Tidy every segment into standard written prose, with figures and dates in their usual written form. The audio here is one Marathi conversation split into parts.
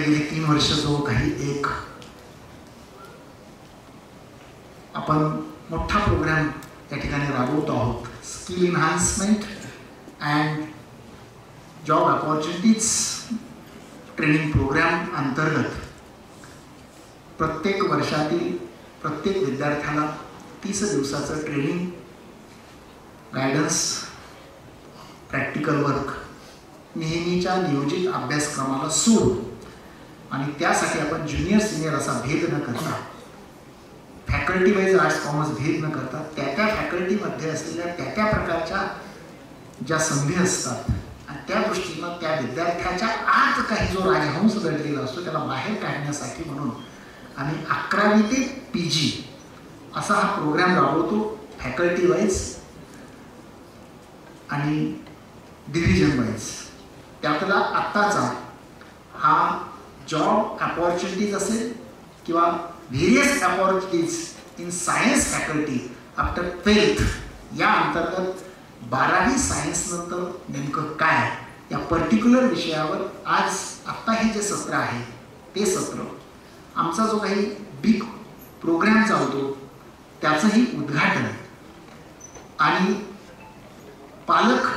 गेली 3 वर्ष जो काही एक आपण मोठा प्रोग्राम या ठिकाणी राबवतो आहोत, skill enhancement and job opportunities training program अंतर्गत प्रत्येक वर्षातील प्रत्येक विद्यार्थ्याला 30 दिवसाचं ट्रेनिंग, गायडन्स, प्रॅक्टिकल वर्क नेहमीच्या नियोजित अभ्यासक्रमाला सोडून आणि त्यासाठी आपण ज्युनियर सिनियर असा भेद न करता, फॅकल्टी वाईज आर्ट्स कॉमर्स भेद न करता त्या फॅकल्टीमध्ये असलेल्या त्या प्रकारच्या ज्या संधी असतात आणि त्या दृष्टीनं त्या विद्यार्थ्याच्या आत काही जो राजहंस दडलेला असतो त्याला बाहेर काढण्यासाठी म्हणून आम्ही 11वी ते PG असा हा प्रोग्राम राबवतो, फॅकल्टी वाईज आणि डिव्हिजन वाईज. त्यातला आत्ताचा हा जॉब अपॉर्च्युनिटीज असेल किंवा various opportunities in science faculty after 12th या अंतर्गत 12वी सायन्स नंतर नेमकं काय या पर्टिक्युलर विषयावर आज आत्ता हे जे सत्र आहे ते सत्र आमचा जो काही बिग प्रोग्राम चालतो त्याचंही उद्घाटन आणि पालक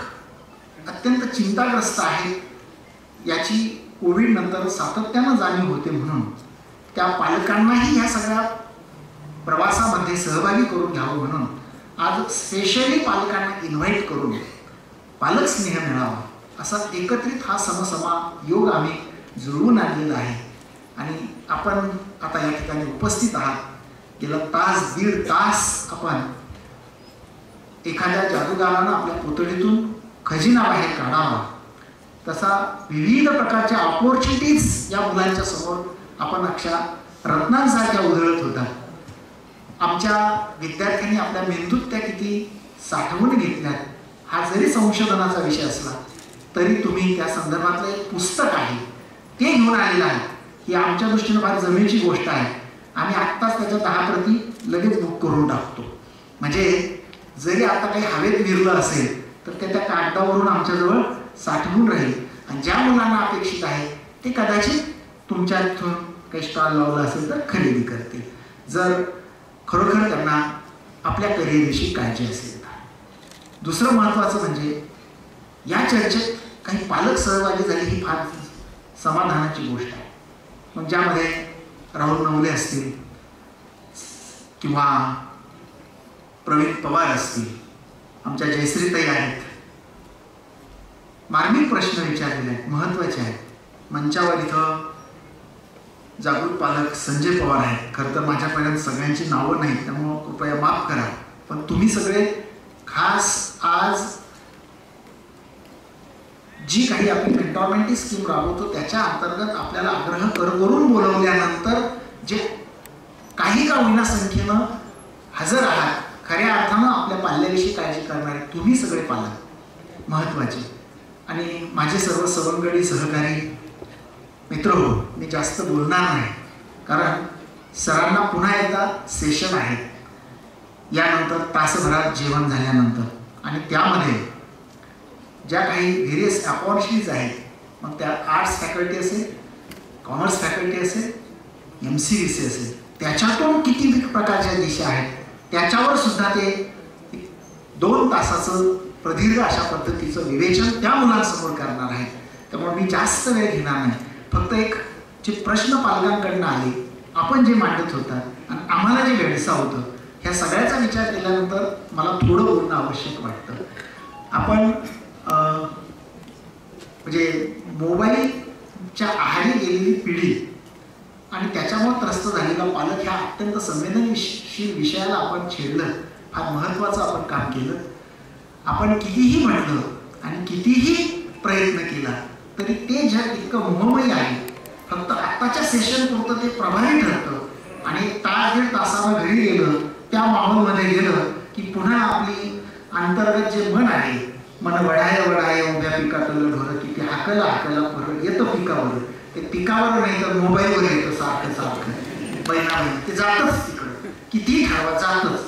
अत्यंत चिंताग्रस्त आहेत याची कोविड नंतर सातत्यानं जाणीव होते, म्हणून त्या पालकांनाही ह्या सगळ्या प्रवासामध्ये सहभागी करून घ्यावं म्हणून आज स्पेशली पालकांना इन्व्हाइट करून पालक स्नेह मिळावा असा एकत्रित हा समसमा योग आम्ही जुळवून आणलेला आहे. आणि आपण आता या ठिकाणी उपस्थित आहात. गेला तास दीड तास आपण एखाद्या जादूगारानं आपल्या पुतळीतून खजिना बाहेर काढावा तसा विविध प्रकारच्या ऑपॉर्च्युनिटीज या मुलांच्या समोर आपण अक्षा रत्नांसारख्या उधळत होता. आमच्या विद्यार्थ्यांनी आपल्या मेंदूत त्या किती साठवून घेतल्यात हा जरी संशोधनाचा विषय असला तरी तुम्ही त्या संदर्भातलं एक पुस्तक आहे ते घेऊन आलेलं आहे. ही आमच्या दृष्टीनं फार जमेची गोष्ट आहे. आम्ही आत्ताच त्याच्या 10 प्रती लगेच बुक करून टाकतो, म्हणजे जरी आता काही हवेत विरलं असेल तर ते त्या कागदावरून आमच्याजवळ साठवून राहील आणि ज्या मुलांना अपेक्षित आहे ते कदाचित तुमच्या इथून काही स्टॉल लावला असेल तर खरेदी करतील, जर खरोखर त्यांना आपल्या करिअरविषयी काळजी असेल. दुसरं महत्त्वाचं म्हणजे या चर्चेत काही पालक सहभागी झाले ही फार समाधानाची गोष्ट आहे. मग ज्यामध्ये राहुल नवले असतील किंवा प्रवीण पवार असतील, आमच्या जयश्रीताई आहेत, मार्मिक प्रश्न विचारलेले आहेत, महत्त्वाचे आहेत. मंचावर इथं जागृत पालक संजय पवार आहेत. खरं तर माझ्यापर्यंत सगळ्यांची नावं नाहीत त्यामुळं कृपया माफ करा, पण तुम्ही सगळे खास आज जी काही आपण मेंटॉरमेंट स्कीम राबवतो त्याच्या अंतर्गत आपल्याला आग्रह करून बोलवल्यानंतर जे काही का होईना संख्येनं हजर आहात, खऱ्या अर्थानं आपल्या पाल्याविषयी काळजी करणारे तुम्ही सगळे पालक महत्त्वाचे. आणि माझे सर्व सवंगडी सहकारी मित्र हो, मी जास्त बोलणार नाही कारण सरांना पुन्हा एकदा सेशन आहे यानंतर तासभरात जेवण झाल्यानंतर, आणि त्यामध्ये ज्या काही व्हेरियस अपॉर्च्युनिटीज आहेत, मग त्या आर्ट्स फॅकल्टी असेल, कॉमर्स फॅकल्टी असेल, MCVC असेल, त्याच्यातून किती प्रकारच्या दिशा आहेत त्याच्यावर सुद्धा ते 2 तासाचं प्रदीर्घ अशा पद्धतीचं विवेचन त्या मुलांसमोर करणार आहेत. त्यामुळे मी जास्त वेळ घेणार नाही. फक्त एक जे प्रश्न पालकांकडनं आले, आपण जे मांडत होतात आणि आम्हाला जे भेडसा होतं, ह्या सगळ्याचा विचार केल्यानंतर मला थोडं बोलणं आवश्यक वाटतं. आपण म्हणजे मोबाईलच्या आहारी गेलेली पिढी आणि त्याच्यामुळे त्रस्त झालेला पालक ह्या अत्यंत संवेदनशील विषयाला आपण छेडलं, फार महत्त्वाचं आपण काम केलं. आपण कितीही म्हटलं आणि कितीही प्रयत्न केला तरी ते जग इतकं मोहमयी आहे, फक्त आत्ताच्या सेशन पुरतं ते प्रभावी ठरतं आणि 1 तास 1.5 तासानं घरी गेलं, त्या माहोलमध्ये गेलं की पुन्हा आपली अंतर्गत जे मन आहे, मन वढाय वढाय उभ्या पिकातलं ढोरं किती हाकला हाकला परत येतं पिकावर, ते पिकावर नाही तर मोबाईलवर येतं सारखं सारखं बहिणाबाई, ते जातच तिकडं, किती ठरवा जातच.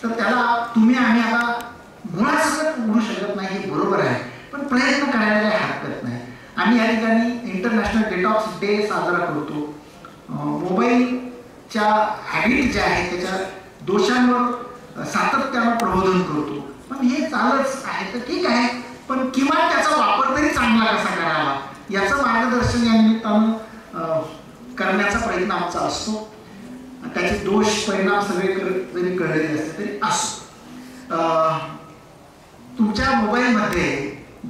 तर त्याला तुम्ही आम्ही आता मुळात सगळं उघडू शकत नाही हे बरोबर आहे, पण प्रयत्न करायला काही हरकत नाही. आम्ही या ठिकाणी इंटरनॅशनल डिटॉक्स डे साजरा करतो. मोबाईलच्या हॅबिट ज्या आहेत त्याच्या दोषांवर सातत्यानं प्रबोधन करतो. पण हे चालच आहे तर ठीक आहे, पण किमान त्याचा वापर तरी चांगला कसा करावा याचं मार्गदर्शन या निमित्तानं करण्याचा प्रयत्न आमचा असतो. त्याचे दोष परिणाम सगळे जरी कळलेले असते तरी असो. तुमच्या मोबाईलमध्ये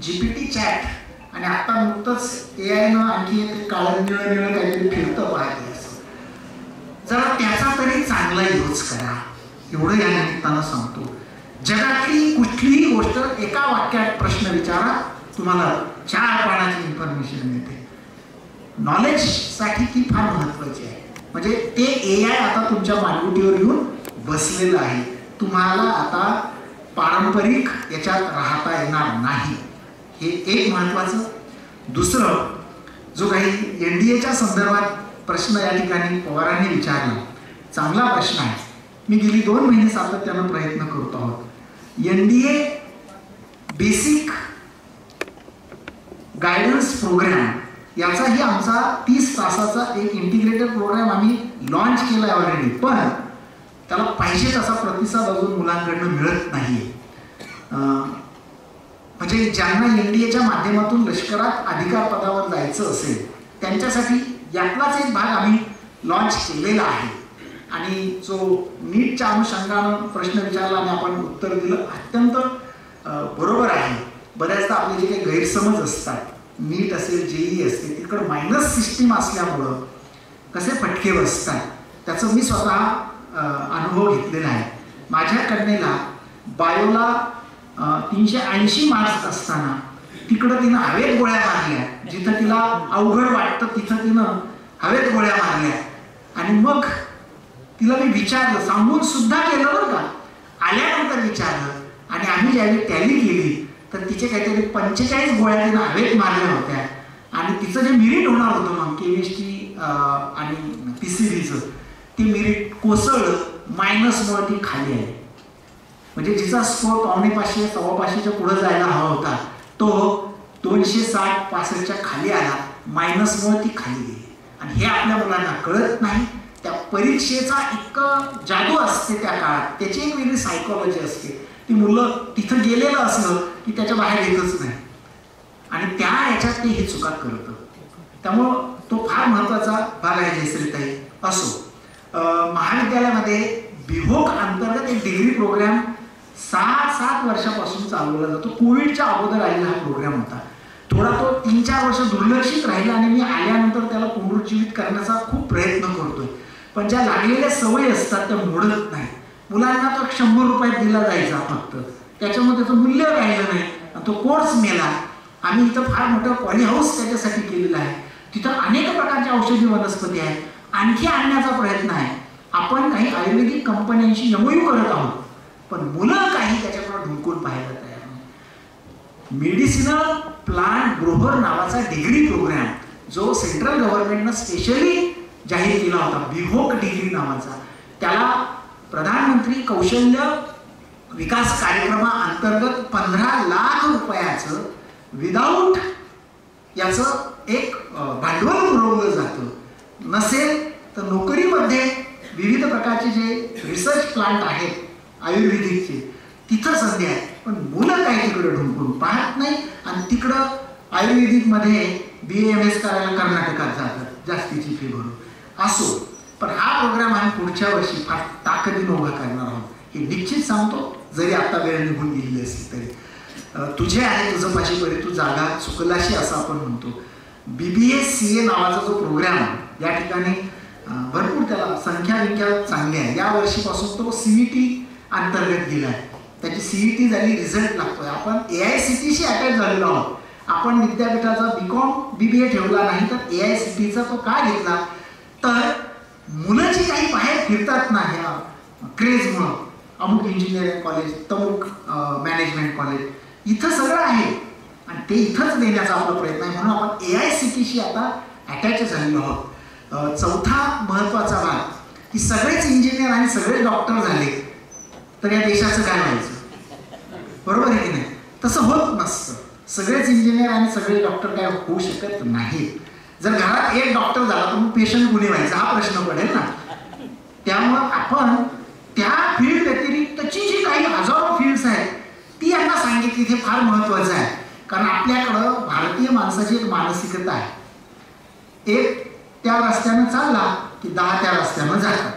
GPT चॅट आणि आता नुकतंच AI आणखी काळं निळं काहीतरी फिरतं पाहिजे असं, जरा त्याचा तरी चांगला यूज करा एवढं या निमित्तानं सांगतो. जगातली कुठलीही गोष्ट एका वाक्यात प्रश्न विचारा, तुम्हाला 4 पानाची इन्फॉर्मेशन मिळते. नॉलेजसाठी ती फार महत्वाची आहे. म्हणजे ते AI आता तुमच्या मानगुटीवर येऊन बसलेलं आहे. तुम्हाला आता पारंपरिक याच्यात राहता येणार नाही, हे एक महत्वाचं. दुसरं, जो काही NDAच्या संदर्भात प्रश्न या ठिकाणी पवारांनी विचारला, चांगला प्रश्न आहे. मी गेली 2 महिने सातत्यानं प्रयत्न करतो आहोत. NDA बेसिक गायडन्स प्रोग्राम याचाही आमचा 30 तासाचा एक इंटिग्रेटेड प्रोग्राम आम्ही लॉन्च केला आहे ऑलरेडी, पण त्याला पाहिजे तसा प्रतिसाद अजून मुलांकडनं मिळत नाहीये. म्हणजे ज्यांना NDAच्या माध्यमातून लष्करात अधिकार पदावर जायचं असेल त्यांच्यासाठी यातलाच एक भाग आम्ही लॉन्च केलेला आहे. आणि जो नीटच्या अनुषंगानं प्रश्न विचारला आणि आपण उत्तर दिलं अत्यंत बरोबर आहे. बऱ्याचदा आपले जे काही गैरसमज असतात, नीट असेल JEE असेल, तिकडं मायनस सिस्टीम असल्यामुळं कसे फटके बसतात त्याचं मी स्वतः अनुभव घेतलेला आहे. माझ्या कन्येला बायोला 380 मार्क्स असताना तिकडं तिनं हवेत गोळ्या मारल्या, जिथं तिला अवघड वाटतं तिथं तिनं हवेत गोळ्या मारल्या. आणि मग तिला मी विचारलं, सांगून सुद्धा केलं बरं का, आल्यानंतर विचारलं. आणि आम्ही ज्यावेळी टॅली केली तर तिचे काहीतरी 45 गोळ्या तिनं हवेत मारल्या होत्या. आणि तिचं जे मेरिट होणार होतं मग केमिस्ट्री आणि PCBचं, ते मेरिट कोसळलं, मायनसमुळे ती खाली आली. म्हणजे जिचा स्कोर 450 550च्या पुढे जायला हवा होता तो 260-65च्या खाली आला, मायनसमुळे ती खाली गेली. आणि हे आपल्या मुलांना कळत नाही. त्या परीक्षेचा इतकं जादू असते त्या काळात, त्याची एक वेगळी सायकोलॉजी असते. ती मुलं तिथं गेलेलं असलं की त्याच्या बाहेर येतच नाही आणि त्या याच्यात ते हे चुका करतं. त्यामुळं तो फार महत्वाचा भाग आहे जयश्रीताई. असो, महाविद्यालयामध्ये बिहोक अंतर्गत एक डिग्री प्रोग्राम 6-7 वर्षापासून चालवला जातो. कोविडच्या अगोदर आलेला हा प्रोग्राम होता. थोडा तो 3-4 वर्ष दुर्लक्षित राहिला आणि मी आल्यानंतर त्याला पुनरुज्जीवित करण्याचा खूप प्रयत्न करतोय. पण ज्या लागलेल्या सवयी असतात त्या मोडत नाही. मुलांना तो 100 रुपयात दिला जायचा फक्त, त्याच्यामध्ये त्याचं मूल्य राहिलं नाही आणि तो कोर्स मेला. आम्ही इथं फार मोठं पॉली हाऊस त्याच्यासाठी केलेलं आहे. तिथं अनेक प्रकारच्या औषधी वनस्पती आहेत, आणखी आणण्याचा प्रयत्न आहे. आपण काही आयुर्वेदिक कंपन्यांशी MOU करत आहोत, पण मुलं काही त्याच्याकडे ढुंकून पाहायला तयार नाही. मेडिसिनल प्लांट ग्रोवर नावाचा डिग्री प्रोग्राम जो सेंट्रल गव्हर्नमेंटनं स्पेशली जाहीर केला होता, बिहोक डिग्री नावाचा, त्याला प्रधानमंत्री कौशल्य विकास कार्यक्रमाअंतर्गत 15 लाख रुपयाचं विदाऊट याचं एक भांडवल पुरवलं जातं. नसेल तर नोकरीमध्ये विविध प्रकारचे जे रिसर्च प्लांट आहेत आयुर्वेदिकचे तिथं संधी आहे. पण मुलं काही तिकडं ढुंकून पाहत नाही आणि तिकडं आयुर्वेदिकमध्ये BAMS करायला कर्नाटकात जातात जास्तीची फी भरून. असो, पण हा प्रोग्राम आम्ही पुढच्या वर्षी फार ताकदीनं उभा करणार आहोत हे निश्चित सांगतो, जरी आता वेळ निघून गेलेली असली तरी. तुझे आहे तुझं पाशीपरी तू जागा चुकलाशी असं आपण म्हणतो. BBA-CA नावाचा जो प्रोग्राम या ठिकाणी भरपूर त्याला संख्या चांगली आहे. या वर्षीपासून तो CET अंतर्गत गेला आहे. त्याची CET झाली, रिझल्ट लागतोय. आपण AICTEशी अटॅच झालेलो आहोत. आपण विद्यापीठाचा BCom BBA ठेवला नाही तर AICTEचा तो का घेतला, तर मुलं जी काही बाहेर फिरतात ना ह्या क्रेजमुळं, अमुक इंजिनिअरिंग कॉलेज, तमुक मॅनेजमेंट कॉलेज, इथं सगळं आहे आणि ते इथंच देण्याचा आपला प्रयत्न आहे. म्हणून आपण AICTEशी आता अटॅच झालेलो आहोत. चौथा महत्वाचा भाग की सगळेच इंजिनियर आणि सगळे डॉक्टर झाले तर या देशाचं काय व्हायचं, बरोबर आहे की नाही? तसं होत नसतं. सगळेच इंजिनियर आणि सगळे डॉक्टर काय होऊ शकत नाहीत. जर घरात एक डॉक्टर झाला तर मग पेशंट कुणी व्हायचा हा प्रश्न पडेल ना. त्यामुळं आपण त्या फील्ड व्यतिरिक्तची जी काही हजारो फील्ड्स आहेत ती यांना सांगितली, हे फार महत्वाचं आहे. कारण आपल्याकडं भारतीय माणसाची एक मानसिकता आहे, एक त्या रस्त्यानं चालला की 10 त्या रस्त्यानं जातात.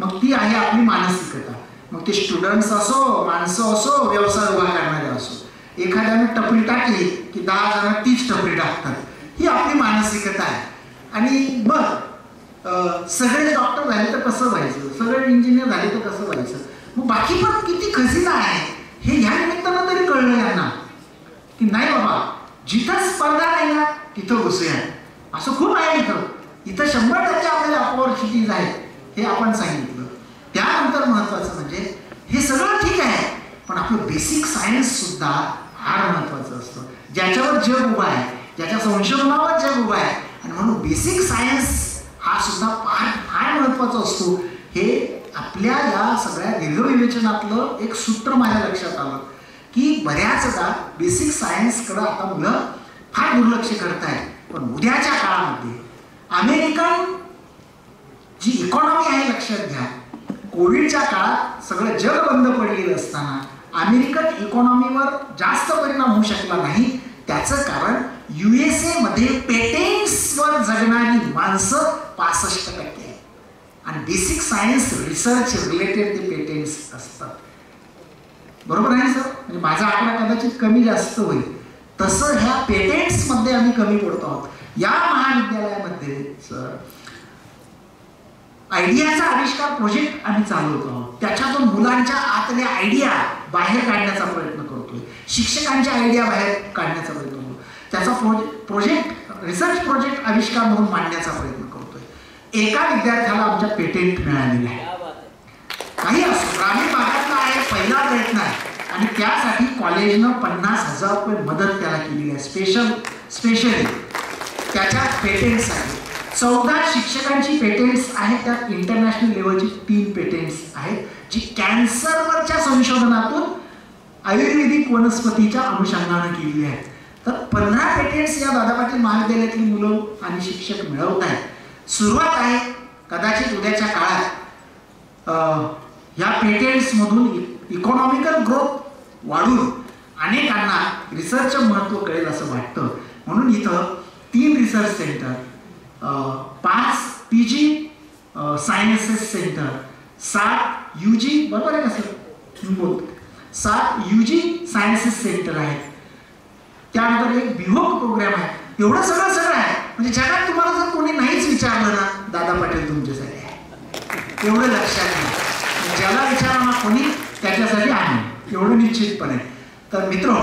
मग ती आहे आपली मानसिकता. मग ते स्टुडंट्स असो, माणसं असो, व्यवसाय उभा करणारे असो, एखाद्याने टपरी टाकली की 10 जण तीच टपरी टाकतात. ही आपली मानसिकता आहे. आणि मग सगळे डॉक्टर झाले तर कसं व्हायचं, सगळे इंजिनियर झाले तर कसं व्हायचं, मग बाकी पण किती खजिना आहे हे ह्या निमित्तानं तरी कळलं यांना की नाही बाबा, जिथं स्पर्धा नाही ना तिथं घुसूया. असं खूप आहे इथं. इथं 100% आपल्याला अपॉर्च्युनिटीज आहेत हे आपण सांगितलं. त्यानंतर महत्वाचं म्हणजे हे सगळं ठीक आहे, पण आपलं बेसिक सायन्स सुद्धा फार महत्वाचं असतं, ज्याच्यावर जग उभं आहे, ज्याच्या संशोधनावर जग उभं आहे. आणि म्हणून बेसिक सायन्स हा सुद्धा फार फार महत्वाचा असतो. हे आपल्या या सगळ्या दीर्घविवेचनातलं एक सूत्र माझ्या लक्षात आलं की बऱ्याचदा बेसिक सायन्सकडे आता मुलं फार दुर्लक्ष करत आहेत. पण उद्याच्या काळामध्ये अमेरिकन जी इकॉनॉमी आहे, लक्षात घ्या, कोविडच्या काळात सगळं जग बंद पडलेलं असताना अमेरिकन इकॉनॉमीवर जास्त परिणाम होऊ शकला नाही. त्याचं कारण USA मध्ये पेटेंट्सवर जगणारी माणसं 65% आहे आणि बेसिक सायन्स रिसर्च रिलेटेड ते पेटेंट्स असतात. बरोबर आहे सर? म्हणजे माझा आकडा कदाचित कमी जास्त होईल, तसं ह्या पेटेंट्स मध्ये आम्ही कमी पडतो आहोत. या महाविद्यालयामध्ये सर आयडियाचा आविष्कार प्रोजेक्ट आम्ही चालवतो आहोत. त्याच्यातून मुलांच्या आतल्या आयडिया बाहेर काढण्याचा प्रयत्न करतोय, शिक्षकांच्या आयडिया बाहेर काढण्याचा प्रयत्न करतो, त्याचा प्रोजेक्ट रिसर्च प्रोजेक्ट आविष्कार म्हणून मांडण्याचा प्रयत्न करतोय. एका विद्यार्थ्याला आमच्या पेटेंट मिळालेला आहे. काही असो, ग्रामीण भागातला आहे, पहिला प्रयत्न आहे आणि त्यासाठी कॉलेजनं 50,000 रुपये मदत त्याला केलेली आहे. स्पेशली त्याच्या पेटेंट्स आहेत. 14 शिक्षकांची पेटेंट्स आहेत. त्यात इंटरनॅशनल लेवलची 3 पेटेंट्स आहेत जी कॅन्सरवरच्या संशोधनातून आयुर्वेदिक वनस्पतीच्या अनुषंगाने केलेली आहेत. तर 15 पेटेंट्स या दादा पाटील महाविद्यालयातली मुलं आणि शिक्षक मिळवत आहेत. सुरुवात आहे. कदाचित उद्याच्या काळात या पेटेंट्स मधून इकॉनॉमिकल ग्रोथ वाढून अनेकांना रिसर्चचं महत्त्व कळेल असं वाटतं. म्हणून इथं 3 research centre, 5 PG sciences centre, 7 UG, बरोबर आहे का सर? मी बोलतो 7 UG सायन्सेस सेंटर आहेत. त्यानंतर एक बिहोक प्रोग्राम आहे. एवढं सगळं आहे. म्हणजे जगात तुम्हाला जर कोणी नाहीच विचारलं ना, दादा पाटील तुमच्यासाठी आहे, एवढं लक्षात घ्या. ज्याला विचारा ना कोणी, त्याच्यासाठी आहे, एवढं निश्चितपणे. तर मित्र,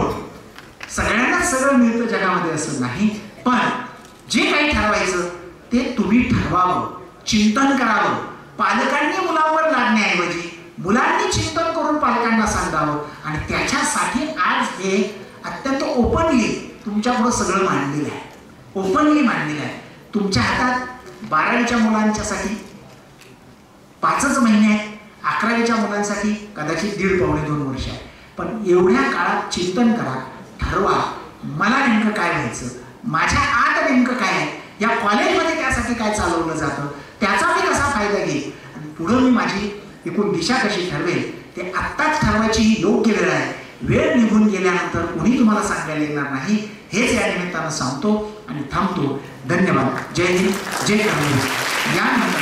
सगळ्यांनाच सगळं मिळतं जगामध्ये असं नाही, पण जे काही ठरवायचं ते तुम्ही ठरवावं, चिंतन करावं. पालकांनी मुलांवर लादण्याऐवजी मुलांनी चिंतन करून पालकांना सांगावं. आणि त्याच्यासाठी आज हे अत्यंत ओपनली तुमच्यापुढं सगळं मांडलेलं आहे, ओपनली मांडलेलं आहे. तुमच्या हातात 12वीच्या मुलांच्यासाठी 5च महिने आहेत, 11वीच्या मुलांसाठी कदाचित 1.5-2 वर्ष आहे. पण एवढ्या काळात चिंतन करा, ठरवा मला नेमकं काय व्हायचं, माझ्या आत नेमकं काय आहे, या कॉलेजमध्ये त्यासाठी काय चालवलं जातं, त्याचा मी कसा फायदा घेईल आणि पुढं मी माझी एकूण दिशा कशी ठरवेल, ते आत्ताच ठरवायची ही योग्य वेळ आहे. वेळ निघून गेल्यानंतर कोणी तुम्हाला सांगायला येणार नाही. हेच या निमित्तानं सांगतो आणि थांबतो. धन्यवाद. जय हिंद, जय कर्मवीर. यानंतर